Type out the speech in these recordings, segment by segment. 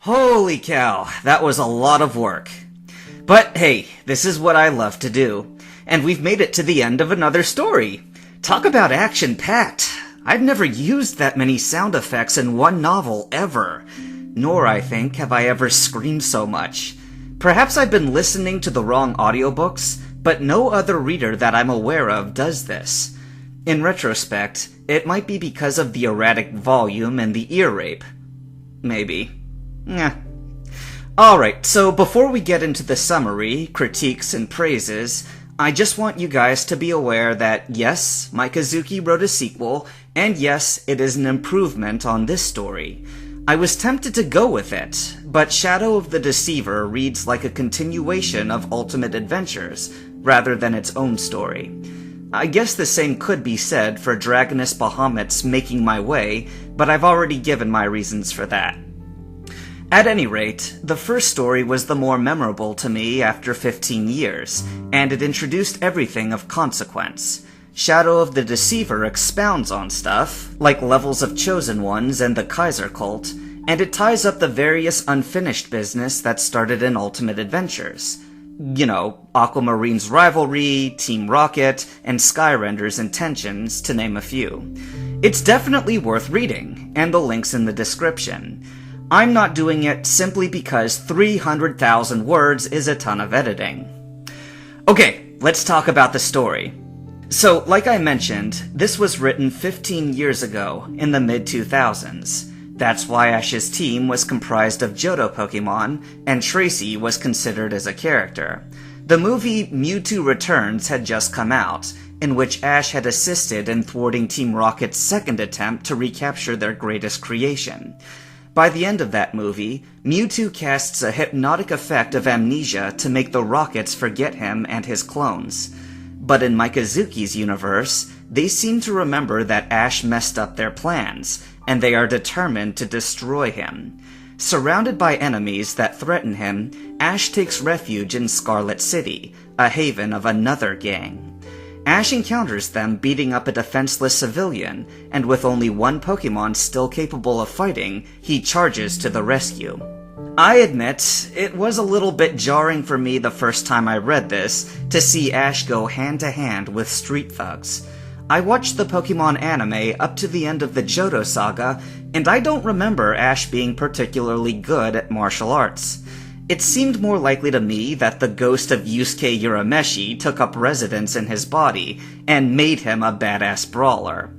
Holy cow, that was a lot of work. But hey, this is what I love to do. And we've made it to the end of another story. Talk about action-packed. I've never used that many sound effects in one novel ever. Nor, I think, have I ever screamed so much. Perhaps I've been listening to the wrong audiobooks, but no other reader that I'm aware of does this. In retrospect, it might be because of the erratic volume and the ear rape. Maybe. Alright, so before we get into the summary, critiques, and praises, I just want you guys to be aware that yes, Mikazuki wrote a sequel, and yes, it is an improvement on this story. I was tempted to go with it, but Shadow of the Deceiver reads like a continuation of Ultimate Adventures, rather than its own story. I guess the same could be said for Dragoness Bahamut's Making My Way, but I've already given my reasons for that. At any rate, the first story was the more memorable to me after 15 years, and it introduced everything of consequence. Shadow of the Deceiver expounds on stuff, like levels of Chosen Ones and the Kaiser cult, and it ties up the various unfinished business that started in Ultimate Adventures. You know, Aquamarine's rivalry, Team Rocket, and Skyrender's intentions, to name a few. It's definitely worth reading, and the link's in the description. I'm not doing it simply because 300,000 words is a ton of editing. Okay, let's talk about the story. So, like I mentioned, this was written 15 years ago, in the mid-2000s. That's why Ash's team was comprised of Johto Pokemon, and Tracy was considered as a character. The movie Mewtwo Returns had just come out, in which Ash had assisted in thwarting Team Rocket's second attempt to recapture their greatest creation. By the end of that movie, Mewtwo casts a hypnotic effect of amnesia to make the Rockets forget him and his clones. But in Mikazuki's universe, they seem to remember that Ash messed up their plans, and they are determined to destroy him. Surrounded by enemies that threaten him, Ash takes refuge in Scarlet City, a haven of another gang. Ash encounters them beating up a defenseless civilian, and with only one Pokemon still capable of fighting, he charges to the rescue. I admit, it was a little bit jarring for me the first time I read this, to see Ash go hand-to-hand with street thugs. I watched the Pokemon anime up to the end of the Johto saga, and I don't remember Ash being particularly good at martial arts. It seemed more likely to me that the ghost of Yusuke Urameshi took up residence in his body, and made him a badass brawler.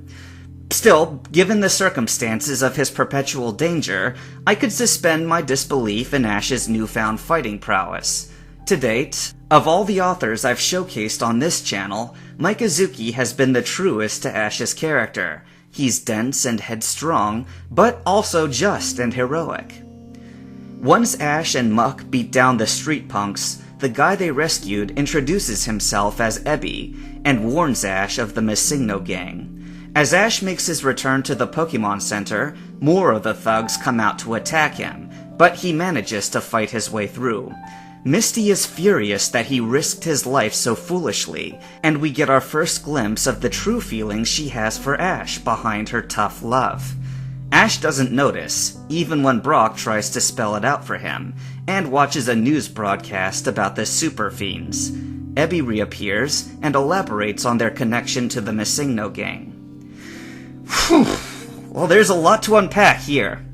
Still, given the circumstances of his perpetual danger, I could suspend my disbelief in Ash's newfound fighting prowess. To date, of all the authors I've showcased on this channel, Mikazuki has been the truest to Ash's character. He's dense and headstrong, but also just and heroic. Once Ash and Muck beat down the street punks, the guy they rescued introduces himself as Ebby, and warns Ash of the Missigno gang. As Ash makes his return to the Pokemon Center, more of the thugs come out to attack him, but he manages to fight his way through. Misty is furious that he risked his life so foolishly, and we get our first glimpse of the true feelings she has for Ash behind her tough love. Ash doesn't notice, even when Brock tries to spell it out for him, and watches a news broadcast about the Super Fiends. Ebby reappears and elaborates on their connection to the Missigno gang. Whew. Well, there's a lot to unpack here.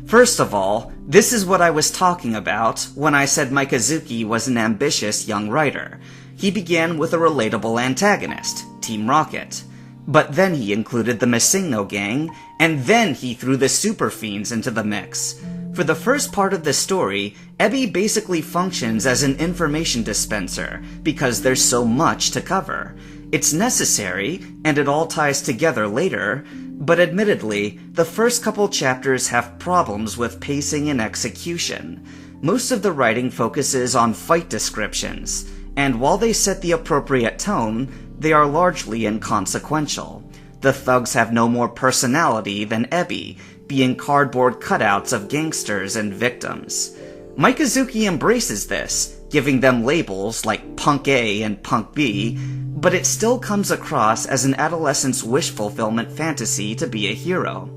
First of all, this is what I was talking about when I said Mikazuki was an ambitious young writer. He began with a relatable antagonist, Team Rocket. But then he included the Missigno gang, and then he threw the Super Fiends into the mix. For the first part of the story, Ebby basically functions as an information dispenser, because there's so much to cover. It's necessary, and it all ties together later, but admittedly, the first couple chapters have problems with pacing and execution. Most of the writing focuses on fight descriptions, and while they set the appropriate tone, they are largely inconsequential. The thugs have no more personality than Ebby, being cardboard cutouts of gangsters and victims. Mikazuki embraces this, giving them labels like Punk A and Punk B, but it still comes across as an adolescent's wish fulfillment fantasy to be a hero.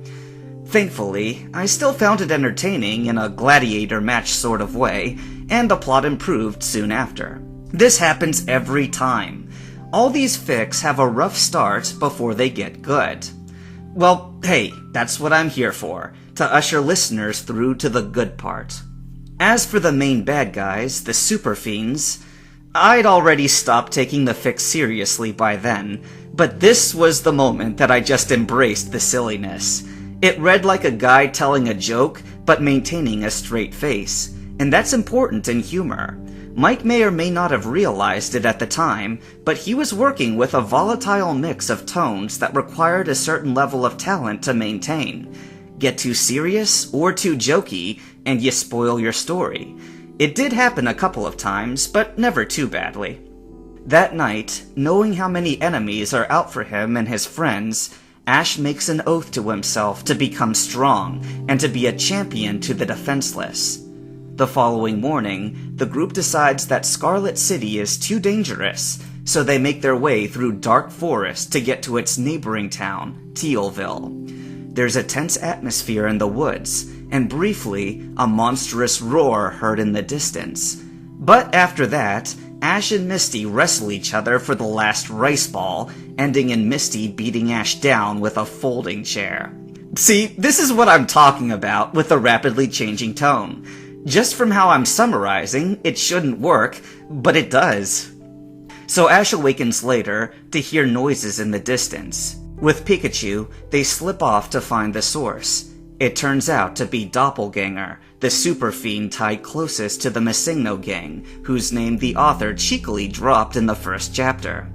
Thankfully, I still found it entertaining in a gladiator match sort of way, and the plot improved soon after. This happens every time. All these fics have a rough start before they get good. Well, hey, that's what I'm here for, to usher listeners through to the good part. As for the main bad guys, the super fiends, I'd already stopped taking the fic seriously by then, but this was the moment that I just embraced the silliness. It read like a guy telling a joke, but maintaining a straight face, and that's important in humor. Mike may or may not have realized it at the time, but he was working with a volatile mix of tones that required a certain level of talent to maintain. Get too serious or too jokey, and you spoil your story. It did happen a couple of times, but never too badly. That night, knowing how many enemies are out for him and his friends, Ash makes an oath to himself to become strong and to be a champion to the defenseless. The following morning, the group decides that Scarlet City is too dangerous, so they make their way through Dark Forest to get to its neighboring town, Tealville. There's a tense atmosphere in the woods, and briefly, a monstrous roar heard in the distance. But after that, Ash and Misty wrestle each other for the last rice ball, ending in Misty beating Ash down with a folding chair. See, this is what I'm talking about with a rapidly changing tone. Just from how I'm summarizing, it shouldn't work, but it does. So Ash awakens later to hear noises in the distance. With Pikachu, they slip off to find the source. It turns out to be Doppelganger, the super fiend tied closest to the Missingno gang, whose name the author cheekily dropped in the first chapter.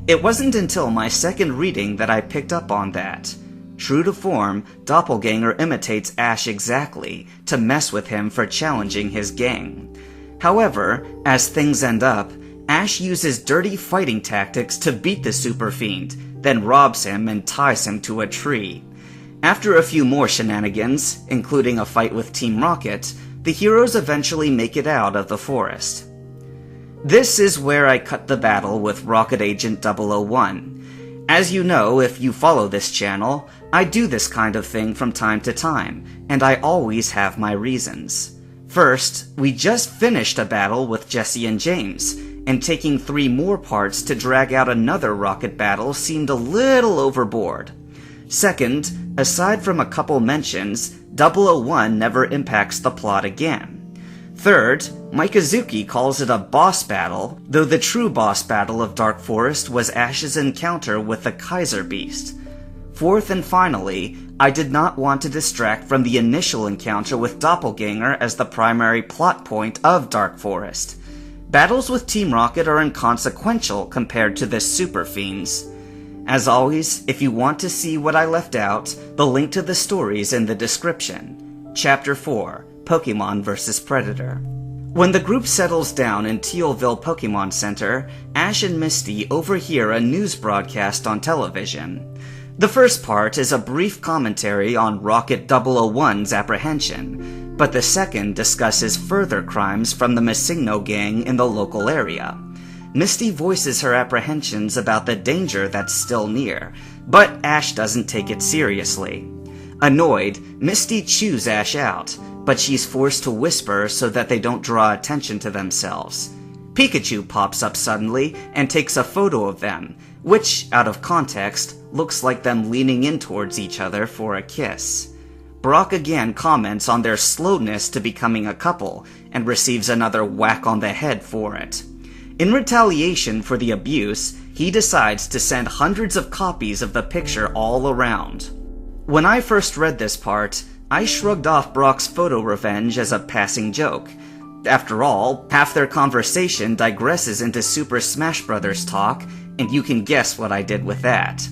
It wasn't until my second reading that I picked up on that. True to form, Doppelganger imitates Ash exactly, to mess with him for challenging his gang. However, as things end up, Ash uses dirty fighting tactics to beat the super fiend, then robs him and ties him to a tree. After a few more shenanigans, including a fight with Team Rocket, the heroes eventually make it out of the forest. This is where I cut the battle with Rocket Agent 001. As you know, if you follow this channel, I do this kind of thing from time to time, and I always have my reasons. First, we just finished a battle with Jesse and James, and taking 3 more parts to drag out another Rocket battle seemed a little overboard. Second, aside from a couple mentions, 001 never impacts the plot again. Third, Mikazuki calls it a boss battle, though the true boss battle of Dark Forest was Ash's encounter with the Kaiser Beast. Fourth and finally, I did not want to distract from the initial encounter with Doppelganger as the primary plot point of Dark Forest. Battles with Team Rocket are inconsequential compared to the Super Fiends. As always, if you want to see what I left out, the link to the story is in the description. Chapter 4, Pokemon vs. Predator. When the group settles down in Tealville Pokemon Center, Ash and Misty overhear a news broadcast on television. The first part is a brief commentary on Rocket 001's apprehension, but the second discusses further crimes from the Missingno gang in the local area. Misty voices her apprehensions about the danger that's still near, but Ash doesn't take it seriously. Annoyed, Misty chews Ash out, but she's forced to whisper so that they don't draw attention to themselves. Pikachu pops up suddenly and takes a photo of them, which, out of context, looks like them leaning in towards each other for a kiss. Brock again comments on their slowness to becoming a couple, and receives another whack on the head for it. In retaliation for the abuse, he decides to send hundreds of copies of the picture all around. When I first read this part, I shrugged off Brock's photo revenge as a passing joke. After all, half their conversation digresses into Super Smash Bros. Talk, and you can guess what I did with that.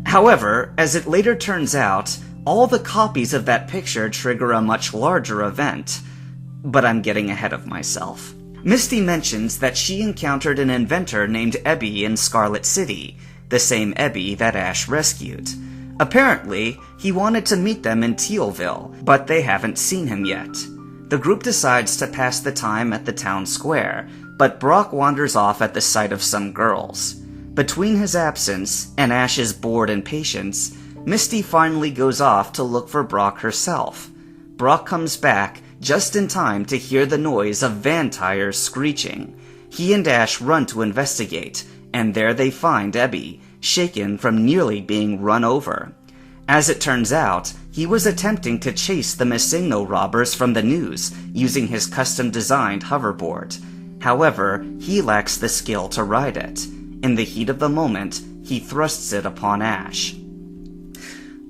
However, as it later turns out, all the copies of that picture trigger a much larger event. But I'm getting ahead of myself. Misty mentions that she encountered an inventor named Ebby in Scarlet City, the same Ebby that Ash rescued. Apparently, he wanted to meet them in Tealville, but they haven't seen him yet. The group decides to pass the time at the town square, but Brock wanders off at the sight of some girls. Between his absence and Ash's bored impatience, Misty finally goes off to look for Brock herself. Brock comes back just in time to hear the noise of van tires screeching. He and Ash run to investigate, and there they find Ebby, shaken from nearly being run over. As it turns out, he was attempting to chase the Missigno robbers from the news using his custom-designed hoverboard. However, he lacks the skill to ride it. In the heat of the moment, he thrusts it upon Ash.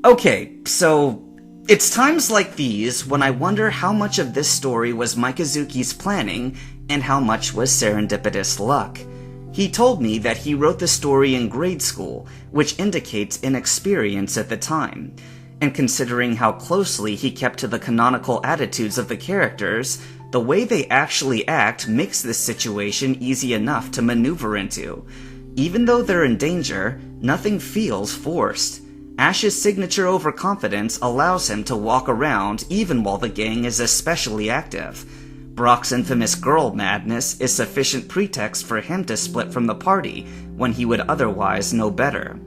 Okay, so it's times like these when I wonder how much of this story was Mikazuki's planning and how much was serendipitous luck. He told me that he wrote the story in grade school, which indicates inexperience at the time. And considering how closely he kept to the canonical attitudes of the characters, the way they actually act makes this situation easy enough to maneuver into. Even though they're in danger, nothing feels forced. Ash's signature overconfidence allows him to walk around even while the gang is especially active. Brock's infamous girl madness is sufficient pretext for him to split from the party when he would otherwise know better.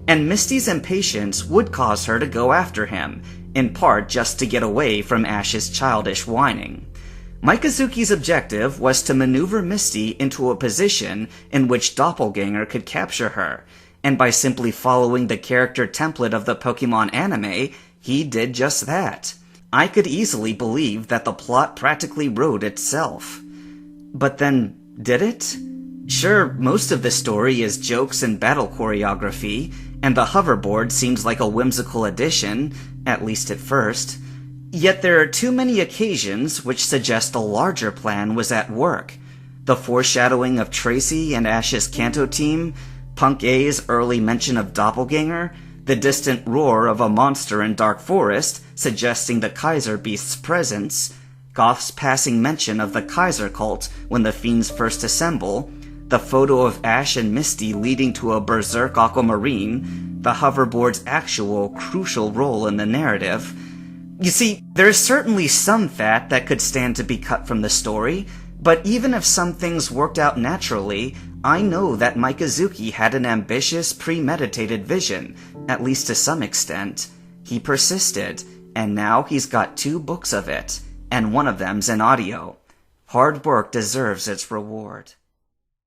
And Misty's impatience would cause her to go after him, in part just to get away from Ash's childish whining. Mikazuki's objective was to maneuver Misty into a position in which Doppelganger could capture her, and by simply following the character template of the Pokemon anime, he did just that. I could easily believe that the plot practically wrote itself. But then, did it? Sure, most of the story is jokes and battle choreography, and the hoverboard seems like a whimsical addition, at least at first. Yet there are too many occasions which suggest a larger plan was at work. The foreshadowing of Tracy and Ash's Kanto team, Punk A's early mention of Doppelganger, the distant roar of a monster in Dark Forest suggesting the Kaiser Beast's presence, Goth's passing mention of the Kaiser cult when the fiends first assemble, the photo of Ash and Misty leading to a berserk aquamarine, the hoverboard's actual crucial role in the narrative. You see, there's certainly some fat that could stand to be cut from the story, but even if some things worked out naturally, I know that Mikazuki had an ambitious, premeditated vision, at least to some extent. He persisted, and now he's got 2 books of it, and one of them's in audio. Hard work deserves its reward.